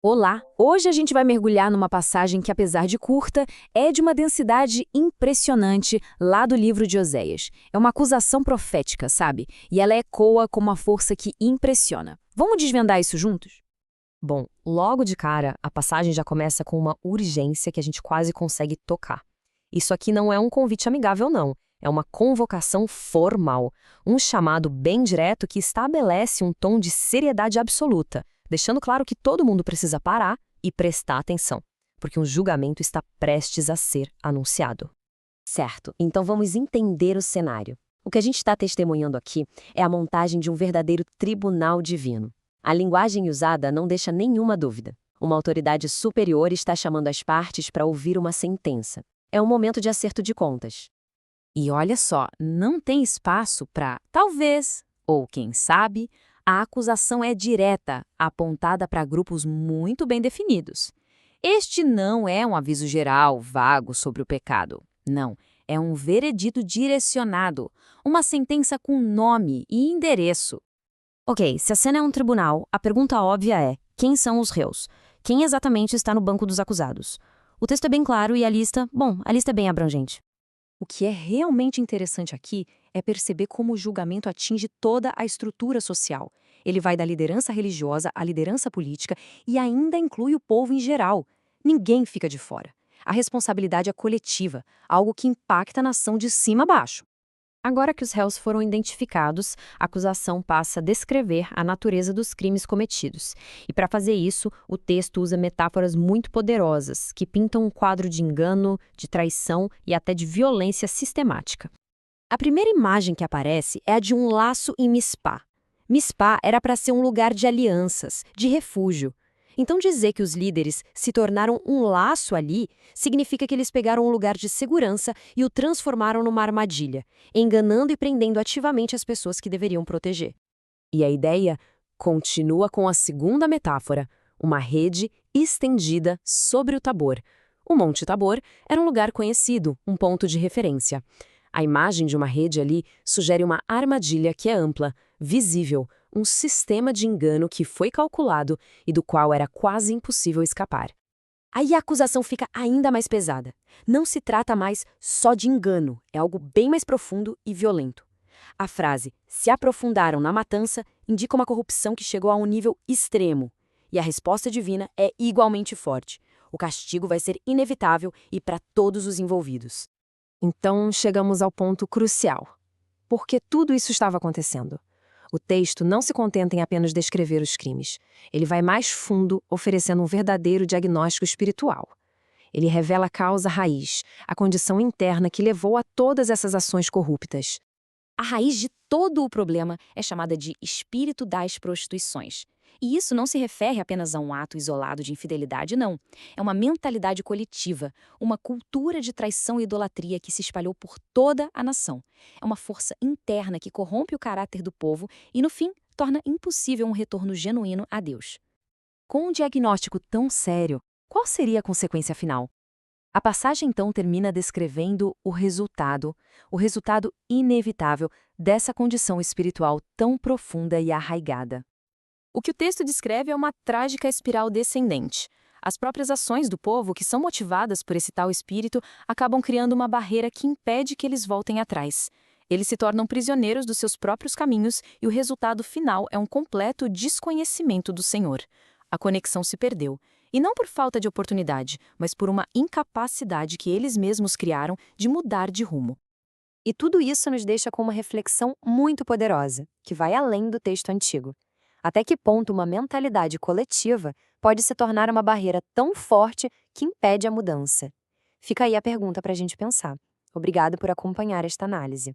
Olá! Hoje a gente vai mergulhar numa passagem que, apesar de curta, é de uma densidade impressionante lá do livro de Oséias. É uma acusação profética, sabe? E ela ecoa com uma força que impressiona. Vamos desvendar isso juntos? Bom, logo de cara, a passagem já começa com uma urgência que a gente quase consegue tocar. Isso aqui não é um convite amigável, não. É uma convocação formal, um chamado bem direto que estabelece um tom de seriedade absoluta, deixando claro que todo mundo precisa parar e prestar atenção, porque um julgamento está prestes a ser anunciado. Certo, então vamos entender o cenário. O que a gente está testemunhando aqui é a montagem de um verdadeiro tribunal divino. A linguagem usada não deixa nenhuma dúvida. Uma autoridade superior está chamando as partes para ouvir uma sentença. É um momento de acerto de contas. E olha só, não tem espaço para talvez, ou quem sabe, a acusação é direta, apontada para grupos muito bem definidos. Este não é um aviso geral, vago sobre o pecado. Não, é um veredito direcionado, uma sentença com nome e endereço. Ok, se a cena é um tribunal, a pergunta óbvia é: quem são os réus? Quem exatamente está no banco dos acusados? O texto é bem claro e a lista é bem abrangente. O que é realmente interessante aqui é perceber como o julgamento atinge toda a estrutura social. Ele vai da liderança religiosa à liderança política e ainda inclui o povo em geral. Ninguém fica de fora. A responsabilidade é coletiva, algo que impacta a nação de cima a baixo. Agora que os réus foram identificados, a acusação passa a descrever a natureza dos crimes cometidos. E para fazer isso, o texto usa metáforas muito poderosas, que pintam um quadro de engano, de traição e até de violência sistemática. A primeira imagem que aparece é a de um laço em Mispá. Mispá era para ser um lugar de alianças, de refúgio. Então dizer que os líderes se tornaram um laço ali significa que eles pegaram um lugar de segurança e o transformaram numa armadilha, enganando e prendendo ativamente as pessoas que deveriam proteger. E a ideia continua com a segunda metáfora, uma rede estendida sobre o Tabor. O Monte Tabor era um lugar conhecido, um ponto de referência. A imagem de uma rede ali sugere uma armadilha que é ampla, visível, um sistema de engano que foi calculado e do qual era quase impossível escapar. Aí a acusação fica ainda mais pesada. Não se trata mais só de engano, é algo bem mais profundo e violento. A frase "se aprofundaram na matança" indica uma corrupção que chegou a um nível extremo. E a resposta divina é igualmente forte. O castigo vai ser inevitável e para todos os envolvidos. Então chegamos ao ponto crucial. Por que tudo isso estava acontecendo? O texto não se contenta em apenas descrever os crimes. Ele vai mais fundo, oferecendo um verdadeiro diagnóstico espiritual. Ele revela a causa raiz, a condição interna que levou a todas essas ações corruptas. A raiz de todo o problema é chamada de espírito das prostituições. E isso não se refere apenas a um ato isolado de infidelidade, não. É uma mentalidade coletiva, uma cultura de traição e idolatria que se espalhou por toda a nação. É uma força interna que corrompe o caráter do povo e, no fim, torna impossível um retorno genuíno a Deus. Com um diagnóstico tão sério, qual seria a consequência final? A passagem então termina descrevendo o resultado inevitável dessa condição espiritual tão profunda e arraigada. O que o texto descreve é uma trágica espiral descendente. As próprias ações do povo, que são motivadas por esse tal espírito, acabam criando uma barreira que impede que eles voltem atrás. Eles se tornam prisioneiros dos seus próprios caminhos e o resultado final é um completo desconhecimento do Senhor. A conexão se perdeu. E não por falta de oportunidade, mas por uma incapacidade que eles mesmos criaram de mudar de rumo. E tudo isso nos deixa com uma reflexão muito poderosa, que vai além do texto antigo. Até que ponto uma mentalidade coletiva pode se tornar uma barreira tão forte que impede a mudança? Fica aí a pergunta para a gente pensar. Obrigada por acompanhar esta análise.